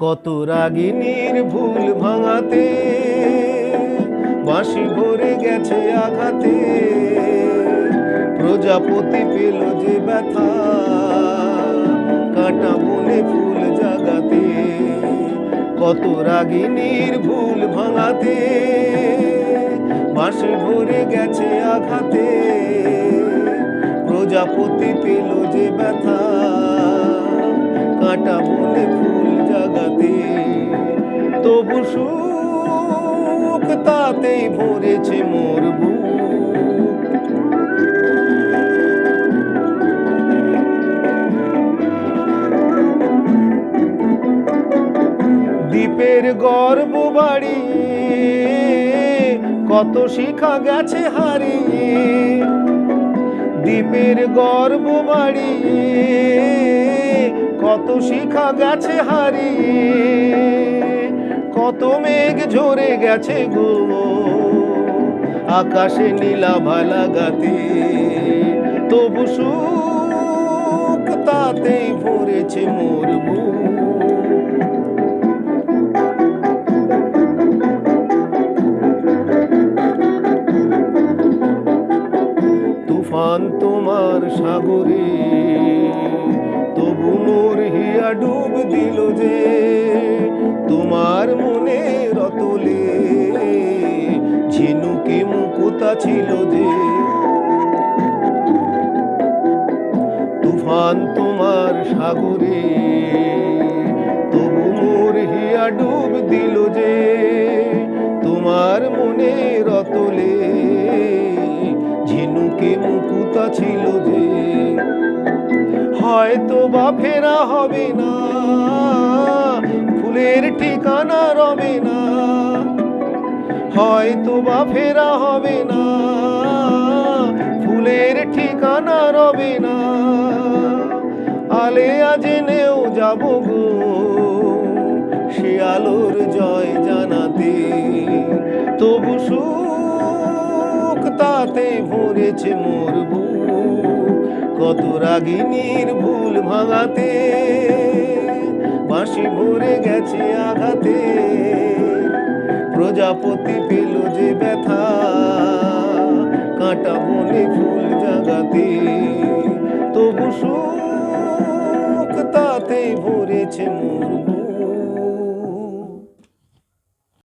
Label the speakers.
Speaker 1: কত রাগিনীর ভুল ভাঙাতে বাঁশি ভরে গেছে আঘাতে, প্রজাপতি পেল যে ব্যথা কাঁটা বনে ফুল জাগাতে। কত রাগিনীর ভুল ভাঙাতে বাঁশি ভরে গেছে আঘাতে, প্রজাপতি পেল যে ব্যথা কাঁটা বনে ফুল জাগাতে। তবু সুখ তাতেই ভরেছে মোর বুক। দ্বীপের গর্ব বাড়িয়ে কত শিখা গেছে হারিয়ে, দ্বীপের গর্ব বাড়িয়ে কত শিখা গেছে হারিয়ে, কত মেঘ ঝরে গেছে গো আকাশে নীলাভা লাগাতে। তবু সুখ তাতেই ভরেছে মোর বুক। তুফান তোমার সাগরে তবু মোর হিয়া ডুব দিল যে, তোমার মনে রতলে ঝিনুকে মুকুতা ছিল যে। তুফান তোমার সাগরে তবু মোর হিয়া ডুব দিল যে, তোমার মনে রতলে ঝিনুকে মুকুতা ছিল যে। হয়তো বা ফেরা হবে না, ফুলের ঠিকানা রবে না, হয়তো বা ফেরা হবে না, ফুলের ঠিকানা রবে না। আলে জেনেও যাব গো সে আলোর জয় জানাতে। তবু সুখ তাতে ভরেছে মোর বুক। কত রাগিনীর ভুল ভাঙাতে বাঁশি ভরে গেছে আঘাতে, প্রজাপতি পেল যে